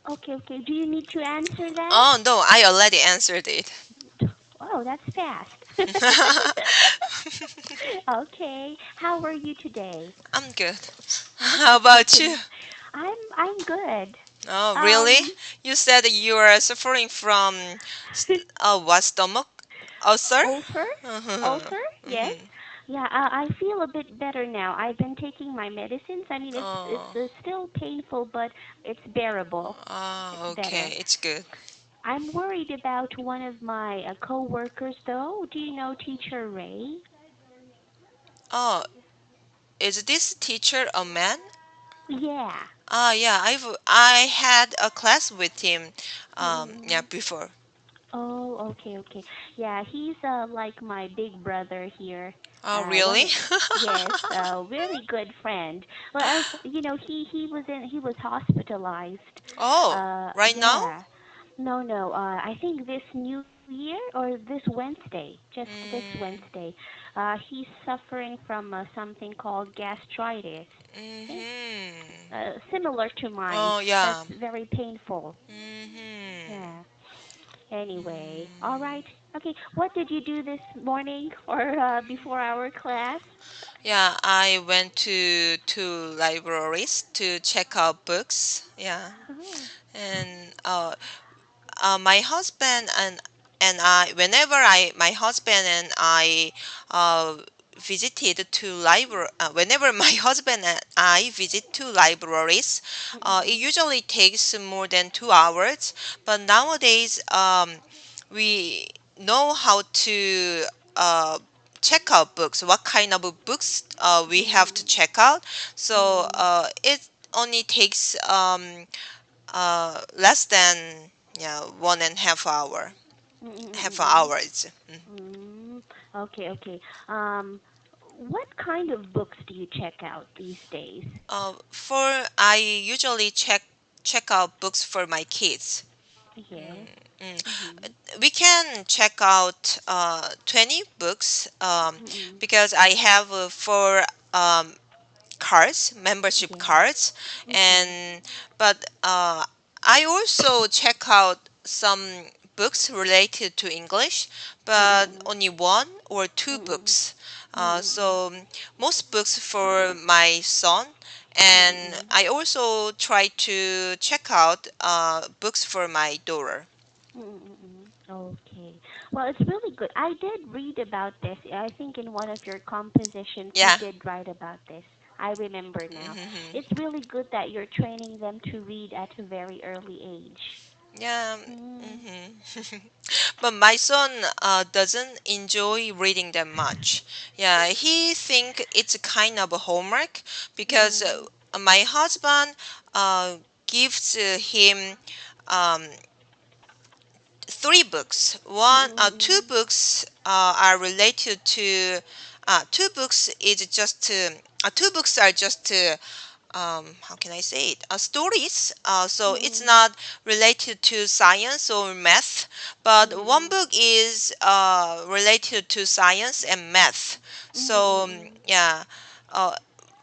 Okay, okay. Do you need to answer that? Oh no, I already answered it. Oh, that's fast. Okay. How are you today? I'm good. Oh, How that's good about to you? know. I'm good. Oh, really? Um, You said you are suffering from what, stomach ulcer? ulcer? Mhm. Ulcer? Yes. Mhm. Yeah, I feel a bit better now. I've been taking my medicines. I mean, it's Oh. still painful, but it's bearable. Oh, It's better. okay. It's good. I'm worried about one of my coworkers, though. Do you know Teacher Ray? Oh, is this teacher a man? Yeah. Yeah, I had a class with him yeah, Mm. before. Oh, okay, okay. Yeah, he's like my big brother here. Oh, One really? of yes, a very good friend. Well, he was hospitalized. Oh, right now? Yeah. No, no. I think this New Year or this Wednesday, just this Mm, Wednesday. He's suffering from something called gastritis. Okay. mm-hmm. Similar to mine. Oh, That's yeah. very painful. Mm-hmm. Yeah. Anyway, all right. Mm. Okay, what did you do this morning or before our class? Yeah, I went to libraries to check out books. Yeah, Oh. and my husband and I, whenever my husband and I uh, visited to library, whenever my husband and I visit to libraries, it Mm-mm. usually takes more than 2 hours. But nowadays, we know how to uh, check out books. What kind of books we have to Mm-mm. check out. So Mm-mm. it only takes less than, yeah, 1.5 hour. Half an Mm-mm. hour is. Mm. Okay, okay. Um, what kind of books do you check out these days? For I usually check out books for my kids. Yes. Mm. Mm-hmm. We can check out 20 books Mm-mm. because I have four cards, membership Yes. cards, Mm-hmm. and but I also check out some books related to English, but Mm-mm. only one or two Mm-mm. books. Mm-mm. So most books for my son, and Mm-mm. I also try to check out books for my daughter. Mm-mm. Okay. Well, it's really good. I did read about this. I think in one of your compositions you Yeah. did write about this. I remember now. Hmm. It's really good that you're training them to read at a very early age. Yeah. Mm. Hmm. But my son doesn't enjoy reading that much. Yeah, he think it's a kind of a homework because Mm. my husband gives him um, three books. Two Mm. books are related to. Two books is just two books are just how can I say it? Stories. So it's Mm. not related to science or math, but one Mm. book is related to science and math. So Mm. yeah, uh,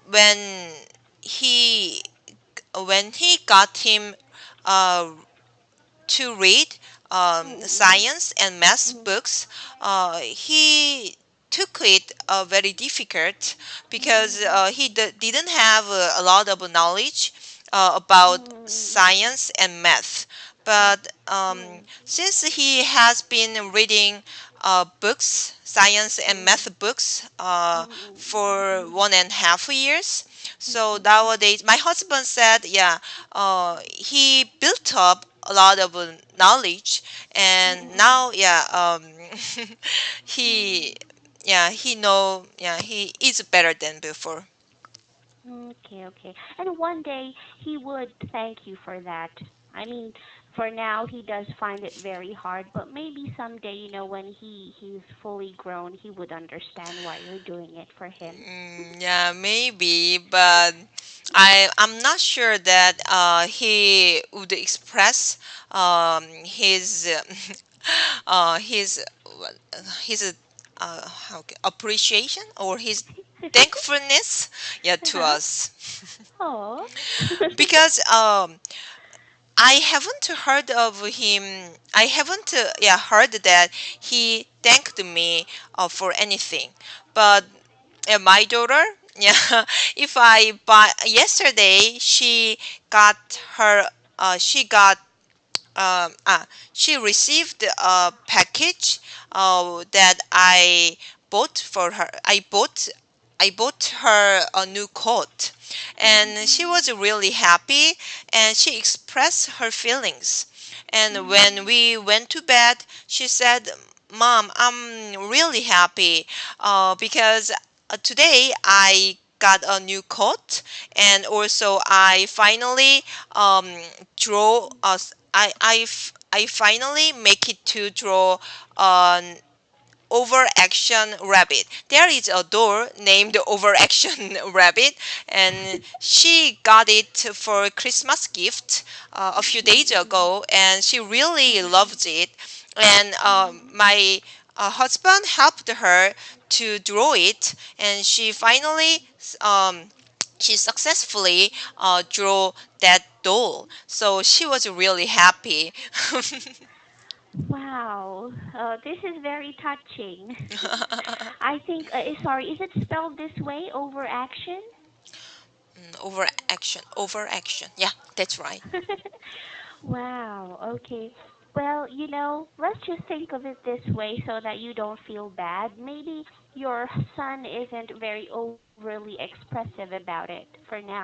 when he when he got him uh, to read Mm. science and math Mm. books, he took it very difficult because Mm. didn't have a lot of knowledge about Mm. science and math. But Mm. since he has been reading books, science and Mm. math books, Mm. for 1.5 years, so Mm. nowadays my husband said, yeah, he built up a lot of knowledge, and Mm. now, yeah, he, Mm. yeah, he know, yeah, he is better than before. Okay, okay. And one day he would thank you for that. I mean, for now he does find it very hard, but maybe someday, when he's fully grown, he would understand why you're doing it for him. Yeah, maybe, but I'm not sure that he would express his his his appreciation or his thankfulness, yeah, to Uh-huh. us. Oh. Because I haven't heard of him. I haven't yeah heard that he thanked me for anything. But my daughter, yeah, if I buy yesterday, got her. She got she received a package that I bought for her. I bought her a new coat, and she Mhm. was really happy, and she expressed her feelings. And when Mhm. we went to bed, she said, "Mom, I'm really happy because today I got a new coat, and also I finally draw us. I finally make it to draw an overaction rabbit. There is a doll named overaction rabbit, and she got it for Christmas gift a few days Mhm. ago, and she really Mhm. loves it. And Mhm. my husband helped her to draw it, and um, she successfully drew that doll. So she was really happy. Wow, this is very touching. I think, sorry, is it spelled this way, overaction? Overaction, overaction. Yeah, that's right. Wow, okay. Well, let's just think of it this way so that you don't feel bad. Maybe your son isn't very overly expressive about it for now.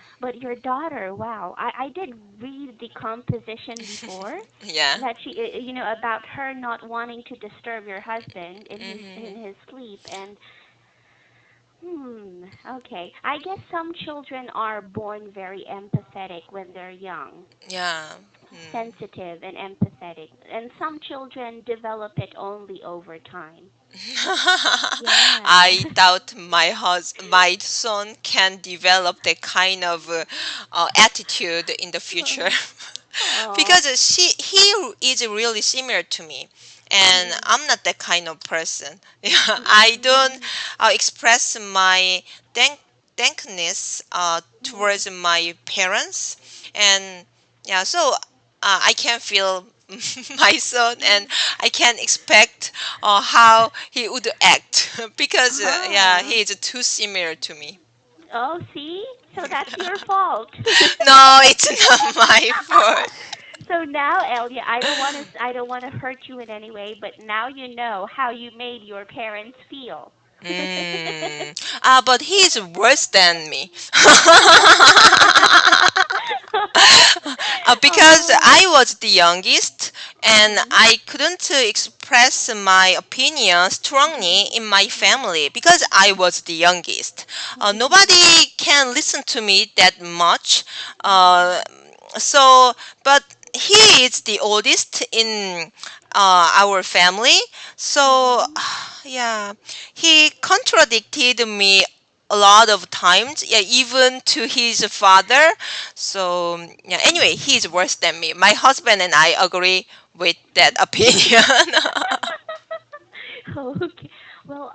But your daughter, wow, I did read the composition before Yeah. that about her not wanting to disturb your husband in Hmm. his sleep. And okay. I guess some children are born very empathetic when they're young, Yeah. Hmm. sensitive and empathetic, and some children develop it only over time. Yeah. I doubt my son can develop that kind of attitude in the future. Oh. Because he is really similar to me, and Mm-mm. I'm not that kind of person. Yeah, I don't Mm-mm. express my thankness Mm-mm. towards my parents, and yeah, so I can feel my son, and Mm. I can expect how he would act because yeah, Huh. he is too similar to me. Oh, see? So that's your fault. No, it's not my fault. So now, Elia, I don't want to hurt you in any way, but now you know how you made your parents feel. But he's worse than me. Because Oh. I was the youngest, and Mhm. I couldn't express my opinion strongly Mhm. in my Mhm. family because I was the youngest. Mhm. Nobody can listen to me that much. Uh, Mhm. so, but he is the oldest in our family. So, Mhm. yeah, he contradicted me a lot of times, yeah, even to his father. So yeah, anyway, he's worse than me. My husband and I agree with that opinion. Okay. Well,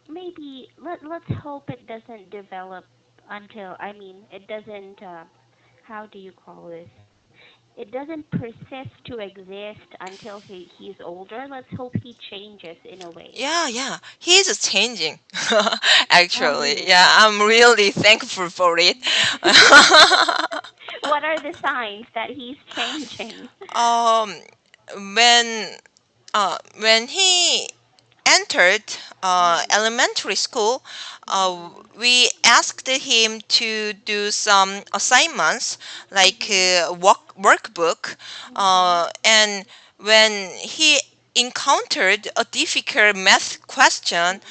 maybe let's hope it doesn't develop until, I mean, it doesn't, how do you call this? It doesn't persist to exist until he's older. Let's hope he changes in a way. Yeah, yeah, he's changing. Oh, Actually, yeah, really? I'm really thankful for it. What are the signs that he's changing? um, when he entered Mhm. elementary school, Mhm. we asked him to do some assignments like Mhm. workbook, Mhm. and when he encountered a difficult math question,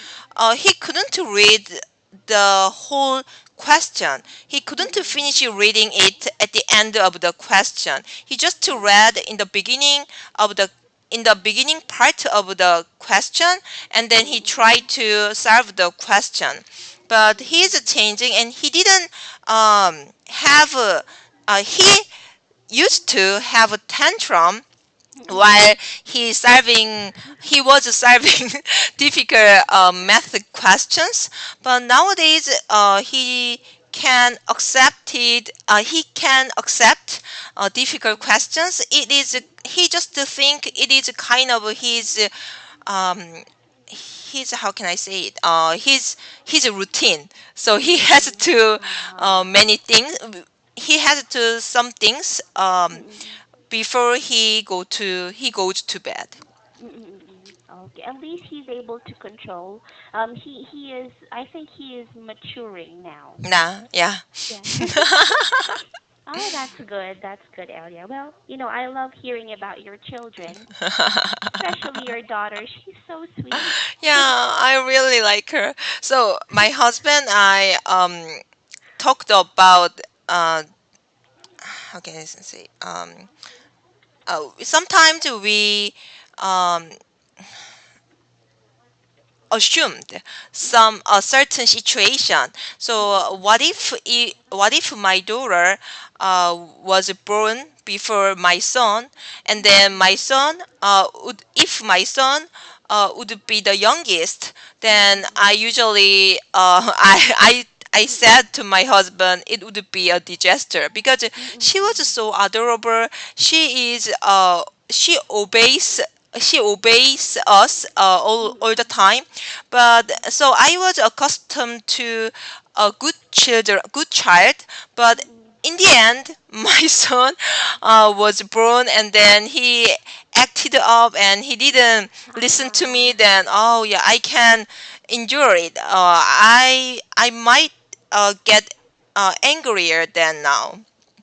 he couldn't read the whole question. He couldn't Mhm. finish reading it at the end of the question. He just read of the in the beginning part of the question, and then he Mhm. tried to solve the question. But he's Mhm. changing, and he didn't have he used to have a tantrum while Mhm. he was solving difficult math questions, but nowadays he can accept it. He can accept difficult questions. It is he just think it is kind of um, his how can I say it? His routine. So he has Mm-mm. to Ah. many things. He has to some things Mm-mm. before he goes to bed. Mm-mm. Okay. At least he's able to control. He is. I think he is maturing now. Nah, yeah. Yeah. Oh, that's good. That's good, Elia. Well, I love hearing about your children, especially your daughter. She's so sweet. Yeah, I really like her. So my husband, I talked about how can I say sometimes we um assumed some a certain situation. So what if my daughter was born before my son, and then Mm-mm. my son would if my son would be the youngest, then I Mm-mm. usually I said to my husband it would be a disaster because she was Mm-mm. so adorable. She obeys us all the Mm-mm. time, but so I was accustomed to a good child, but Mm-mm. in the end my son was born, and then he acted up and he didn't listen to me. Ah. Then oh yeah, I can endure it. I might get angrier than now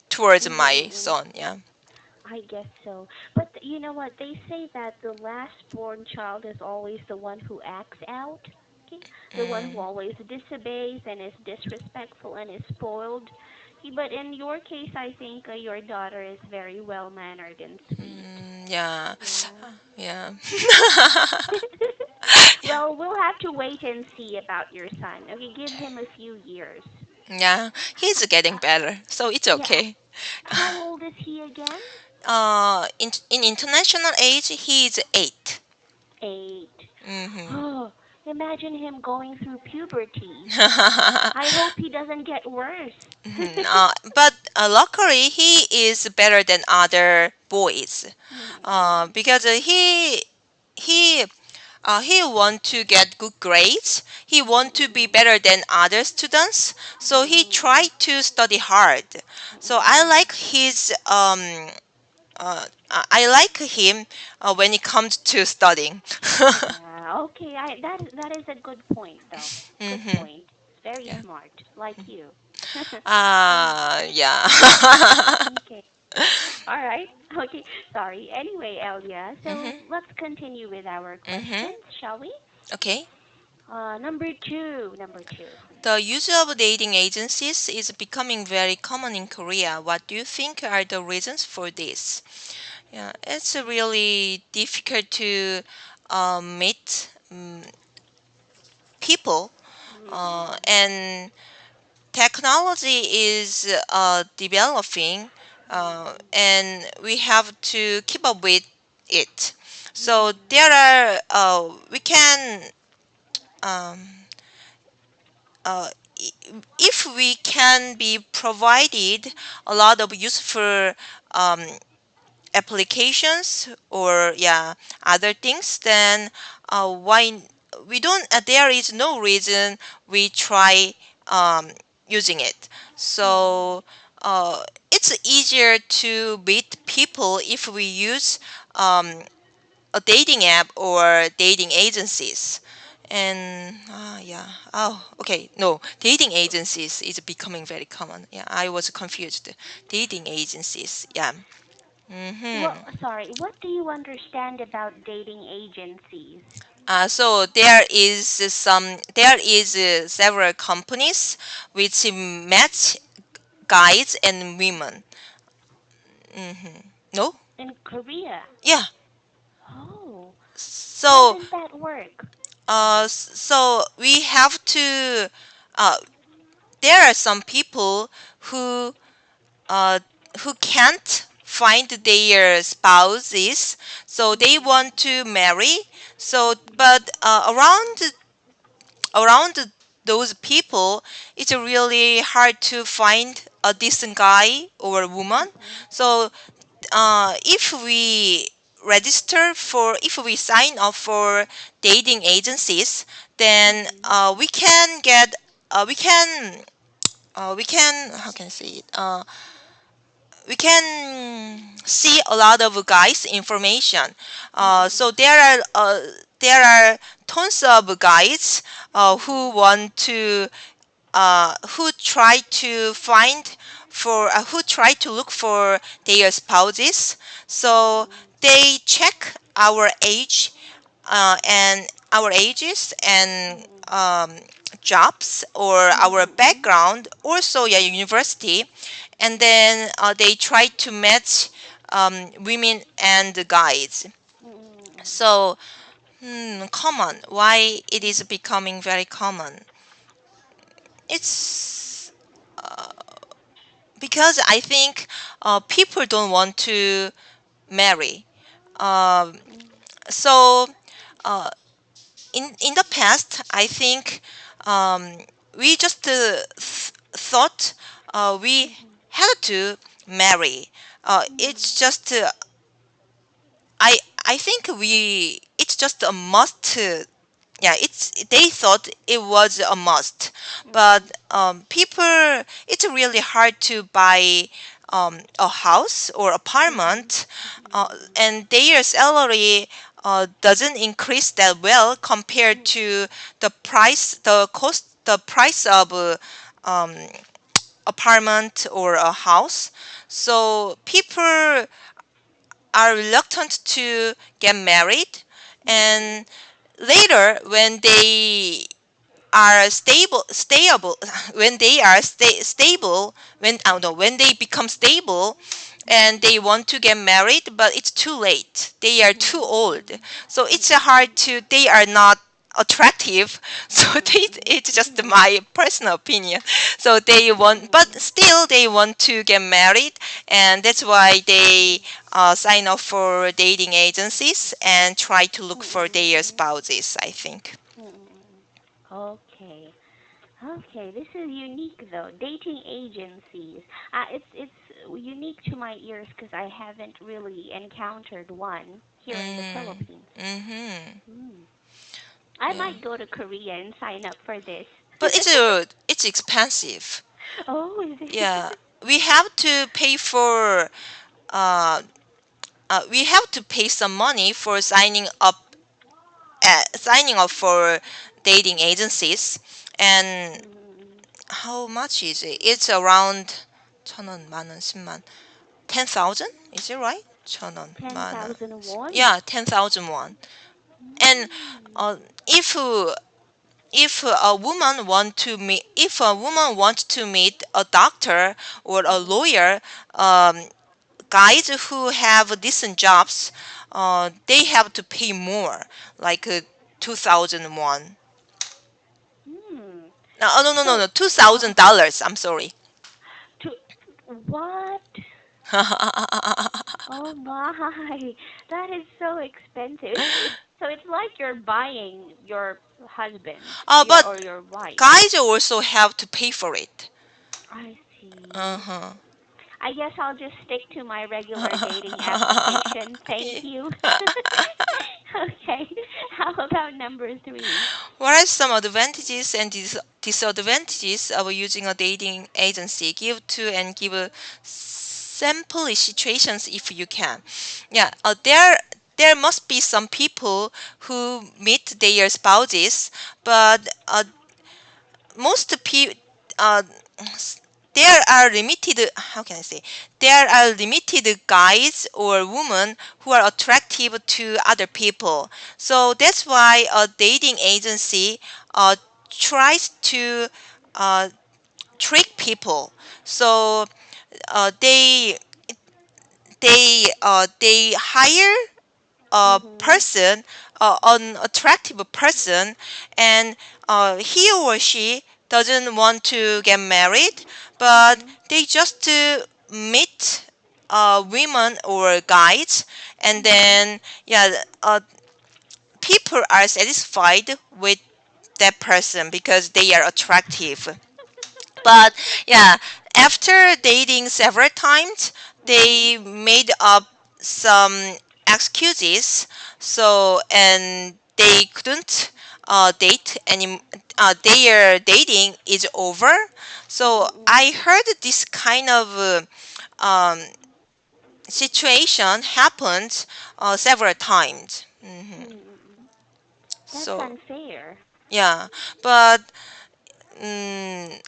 towards my Mm-mm. son. Yeah. I guess so. But you know what? They say that the last born child is always the one who acts out. Okay? The one who Mm, always disobeys and is disrespectful and is spoiled. But in your case, I think your daughter is very well mannered and sweet. yeah. Yeah. Yeah. Well, we'll have to wait and see about your son. Okay, give him a few years. Yeah, he's getting Uh, better, so it's yeah. okay. How old is he again? In international age, he's 8. 8. Mm-hmm. Oh, imagine him going through puberty. I hope he doesn't get worse. Mhm. But luckily, he is better than other boys, Mm-mm. because he want to get good grades. He want to be Mm-mm. better than other students, so he Mm-mm. tried to study hard. So Mm-mm. I like him when it comes to studying. Yeah, okay. That is a good point though. Good Hmm. point. It's very Yeah. smart, like you. Yeah. Okay. All right. Okay. Sorry. Anyway, Elia, so Hmm. let's continue with our Hmm. questions, shall we? Okay. Number two. Number two. The use of dating agencies is becoming very common in Korea. What do you think are the reasons for this? Yeah, it's really difficult to meet people, Mm-mm. and technology is developing, Mm-mm. and we have to keep up with it. So Mm-mm. there are we can um, uh, if we can be provided a lot of useful um, applications or yeah other things, then why we don't there is no reason we try um, using it. Mm-mm. So it's easier to meet people if we use a dating app or dating agencies. And yeah, oh okay, no, dating agencies is becoming very common. Yeah, I was confused. Dating agencies, yeah. Well, Hmm. sorry. What do you understand about dating agencies? So there is several companies which match guys and women. No, In Korea. yeah. Oh, how So does that work? Sorry. so we have to. Uh, there are some people who uh, who can't find their spouses, so they Mm-mm. want to marry. So, Mm-mm. but around those people, it's really hard to find a decent guy or woman. Mhm. So if we if we sign up for dating agencies, then Mhm. we can, how can I say it? We can see a lot of guys information. Mhm. So there are tons of guys who Mhm. want to who try to find for who try to look for their spouses. So Mhm. they check our age and our ages and Mhm. jobs or our Mhm. background, also yeah, university, and then they try to match women and guys. Mhm. So common. Why it is becoming very common? It's because I think people don't want to marry. Um, Mhm. so uh, in the past, I think um, we just thought we Mhm. had to marry. It's Mhm. just I I think we it's just a must. Yeah, it's they thought it was a must, but Mhm. people, it's really hard to buy a house or Mhm. apartment, Mhm. and their salary doesn't increase that well compared Mhm. to the price of um, apartment or a house. So people are reluctant to get married, Mhm. and later when they are stable when they are stable, when I don't know, when they become stable and Mhm. they want to get married, but it's too late, they are too old, Mhm. so it's hard Mhm. to, they are not attractive. So it's just Mhm. my personal opinion. So they want, but Mhm. still they want to get married, and that's why they Mhm. sign up for dating agencies and try to look for their Mhm. spouses, I think. Mhm. Okay. Okay, this is unique though. Dating agencies. It's unique to my ears because I haven't really encountered one here in the Mm. Philippines. Mm-hmm. Hmm. I Yeah. might go to Korea and sign up for this. But it's expensive. Oh, is Yeah. it? We have to pay for uh, we have to pay some money for signing up for dating agencies. And Mm, how much is it? It's around 천 원, 만 원, 10만, 10,000? Is it right? 천 원, 만 원. 10,000 won. Yeah, 10,000 won. And Mm. uh, if if a woman wants to meet a doctor or a Mhm. lawyer, um, guys who have decent jobs, they have to pay more, like 2,001. Hmm. No, oh, no, no, no, So, no, two uh, thousand dollars. I'm sorry. to what? Oh my, that is so expensive. It's like you're buying your husband, your But or your wife. guys also have to pay for it. I see. Uh-huh. I guess I'll just stick to my regular dating application. Thank Yeah. you. Okay. How about number three? What are some advantages and disadvantages of using a dating agency? Give sample situations if you can. Yeah, there must be some people who meet their spouses, but most people, uh, there are limited, how can I say, there are limited guys or women who are attractive to other people. So that's why a dating agency tries to uh, trick people. So uh, they they hire a Mhm. person, an attractive person, and he or she doesn't want to get married, but Mhm. they just meet women or guys, and Mhm. then yeah, people are satisfied with that person because they are attractive. But yeah, after dating several times, Mhm. they made up some excuses. So and they couldn't date any. Their dating is over. So Mhm. I heard this kind of um, situation happened several times. Mhm. That's So unfair. yeah, but mm,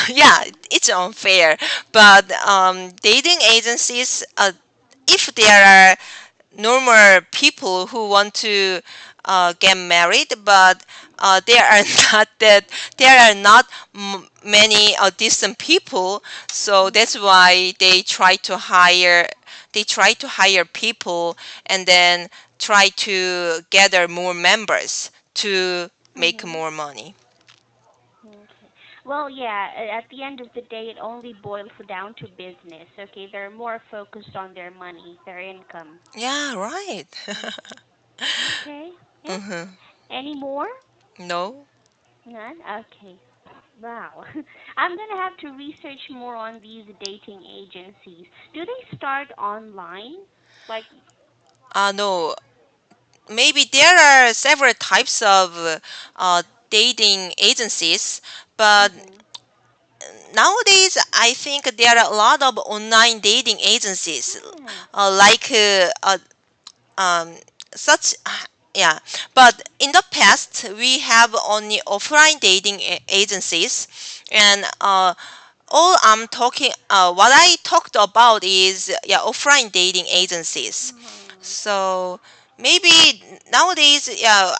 yeah, it's unfair. But dating agencies, if there are normal people who want to get married, but there are not that there are not many decent people, so Mhm. that's why they try to hire people and then try to gather more members to make Mhm. more money. Okay. Well, yeah, at the end of the day, it only boils down to business. Okay, they're more focused on their money, their income. Yeah, right. Mm. Okay. Yeah. Hmm. Any more? No. None? Okay. Wow. I'm gonna have to research more on these dating agencies. Do they start online? Like, No. Maybe there are several types of dating agencies, but mhm. nowadays I think there are a lot of online dating agencies, Yeah. like um, such. Yeah, but in the past we have only offline dating agencies, and what I talked about is yeah offline dating agencies. Uh-huh. So maybe nowadays yeah,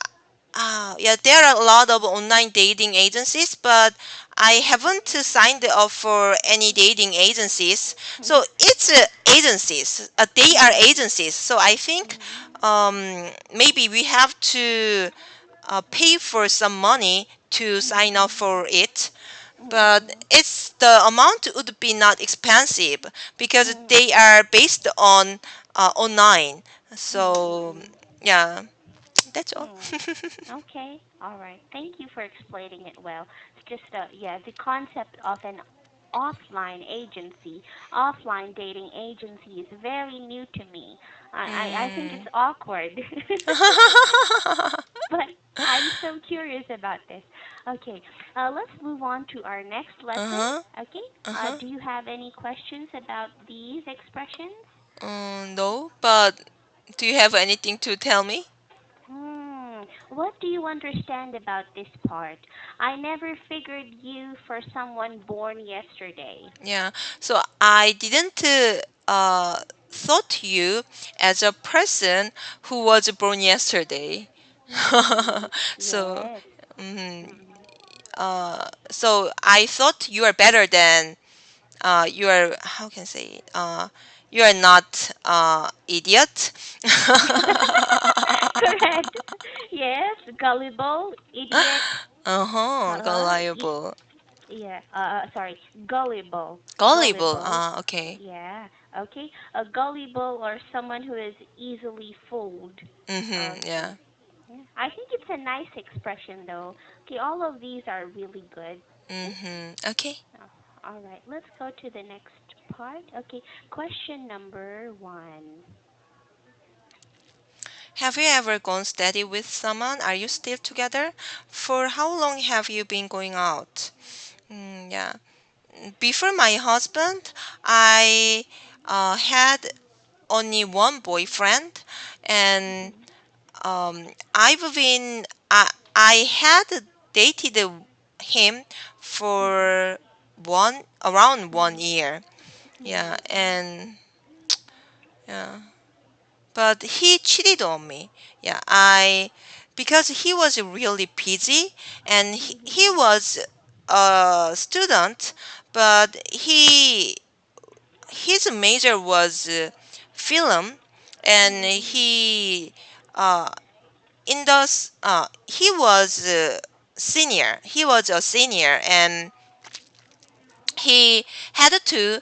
there are a lot of online dating agencies, but I haven't signed up for any dating agencies. So it's agencies. They are Mhm. agencies. So I think Mhm. maybe we have to pay for some money to sign up Mhm. for it. But Mhm. it's the amount would be not expensive because they Mhm. are based on online. So Mhm. yeah, that's all. Mhm. Okay. All right. Thank you for explaining it well. It's just yeah, the concept of an offline agency, offline dating agency is very new to me. I think it's Mm. awkward. But I'm so curious about this. Okay, let's move on to our next lesson. Uh-huh. Okay, Uh-huh. do you have any questions about these expressions? No, but do you have anything to tell me? What do you understand about this part? I never figured you for someone born yesterday. Yeah. So I didn't thought you as a person who was born yesterday. Mm-hmm. So, Yes. mm, Mm-hmm. so I thought you are better than you are. How can I say it? You are not idiot. Correct. Yes, gullible, idiot. Uh-huh. Uh-huh. Gullible. Yeah. Sorry. Gullible. Gullible. Gullible. Okay. Yeah. Okay. A gullible or someone who is easily fooled. Mm-hmm. Okay. Yeah. Yeah. I think it's a nice expression though. Okay. All of these are really good. Yeah. Mm-hmm. Okay. All right. Let's go to the next part. Okay. Question number one. Have you ever gone steady with someone? Are you still together? For how long have you been going out? Yeah. Before my husband, I had only one boyfriend, and Mhm. I had dated him Mhm. for one around one Mhm. year. Yeah, Mhm. and yeah, but he cheated on me. Yeah, I because he was really busy and he Mhm. was a student, but his major was film, and Mhm. uh, he was senior. He was a senior, and he had to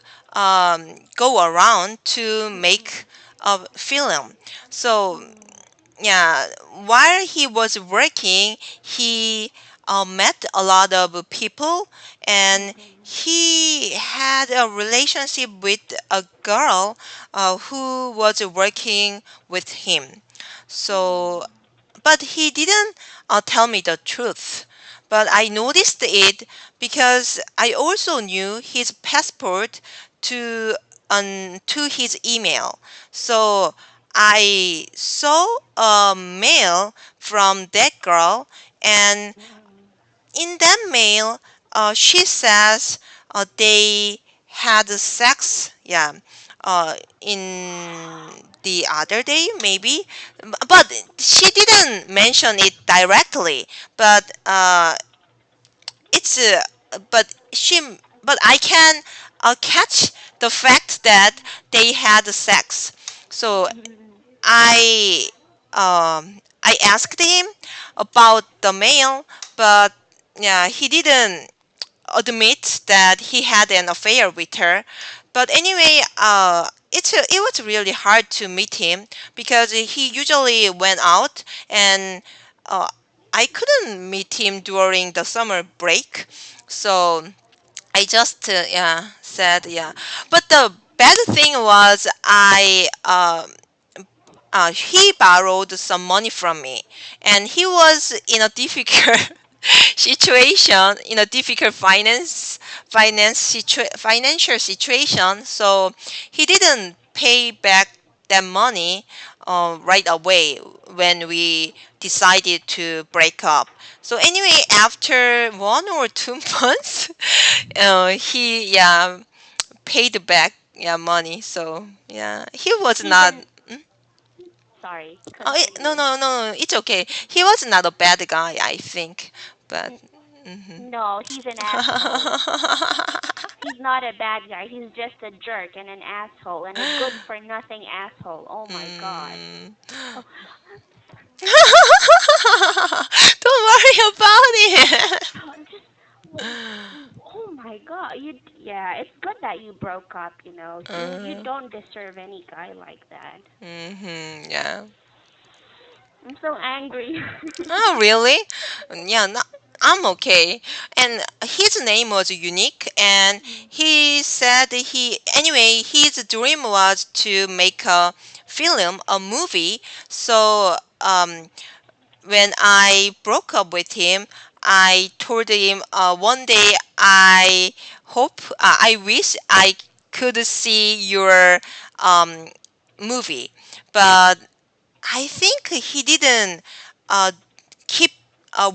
go around to make Mhm. a film. So Mhm. yeah, while he was working, he met a lot of people, and Mhm. he had a relationship with a girl who was working with him. So Hmm. but he didn't tell me the truth. But I Mhm. noticed it because I also knew his passport to to his email. So I saw a mail from that girl, and Mhm. in that mail, she says they had sex. Yeah, in the other day maybe, but she didn't mention it directly. But it's but I can catch the fact that they had sex. So Mhm. I asked him about the mail, but yeah, he didn't admit that he had an affair with her. But anyway, it was really hard to meet him because he usually went out, and uh, I couldn't meet him during the summer break. So I just yeah said yeah. But the bad thing was he borrowed some money from me, and he was in a difficult situation, in a difficult financial situation. So he didn't pay back that money right away when we decided to break up. So anyway, after 1 or 2 months, he yeah paid back yeah money. So yeah, he was He's not. an Sorry, Oh, no, continue. no, no, it's okay. He was not a bad guy, I think. But. N- Hmm. No, he's an asshole. He's not a bad guy. He's just a jerk and an asshole and a good for nothing asshole. Oh my god. Mm. Oh, Don't worry about it. I'm just oh my god. Yeah, it's good that you broke up, you know. You uh, don't deserve any guy like that. yeah. I'm so angry. Oh, really? Yeah, no, I'm okay. And his name was unique, and he said anyway, his dream was to make a film, a movie. So, when I broke up with him, I told him one day I wish I could see your um, movie, but I think he didn't uh, keep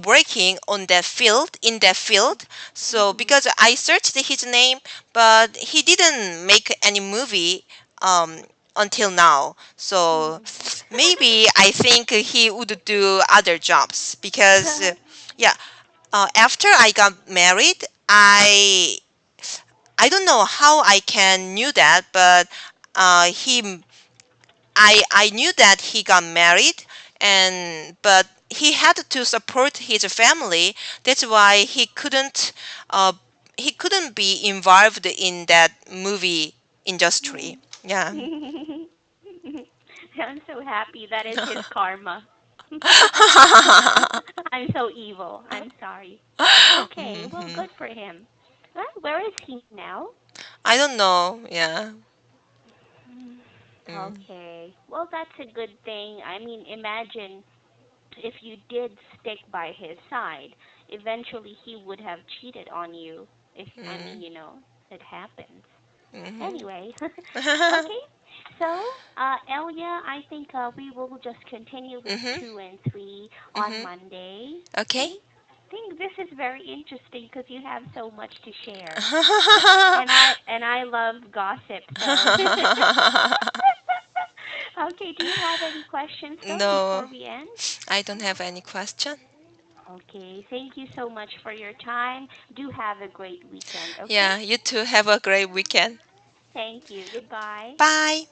working on that field in that field. So Mhm. because I searched his name, but he didn't make any movie um, until now. So maybe I think he would do other jobs because yeah. After I got married, I don't know how I can knew that, but he I knew that he got married, and but he had to support his family. That's why uh, he couldn't be involved in that movie industry. Yeah. I'm so happy that is his karma. I'm so evil. I'm sorry. Okay, well, Mhm. good for him. Well, where is he now? I don't know. Yeah. Hmm. Mm. Okay, well, that's a good thing. I mean, imagine if you did stick by his side, eventually he would have cheated on you. If, I mean, Mm. it happens. Mhm. Anyway, okay. So, Elia, I think we will just continue with Mhm. 2 and 3 on Mhm. Monday. Okay. Okay. I think this is very interesting because you have so much to share, and I love gossip. So, okay. Do you have any questions though No, before we end? I don't have any question. Okay. Thank you so much for your time. Do have a great weekend. Okay. Yeah, you too have a great weekend. Thank you. Goodbye. Bye.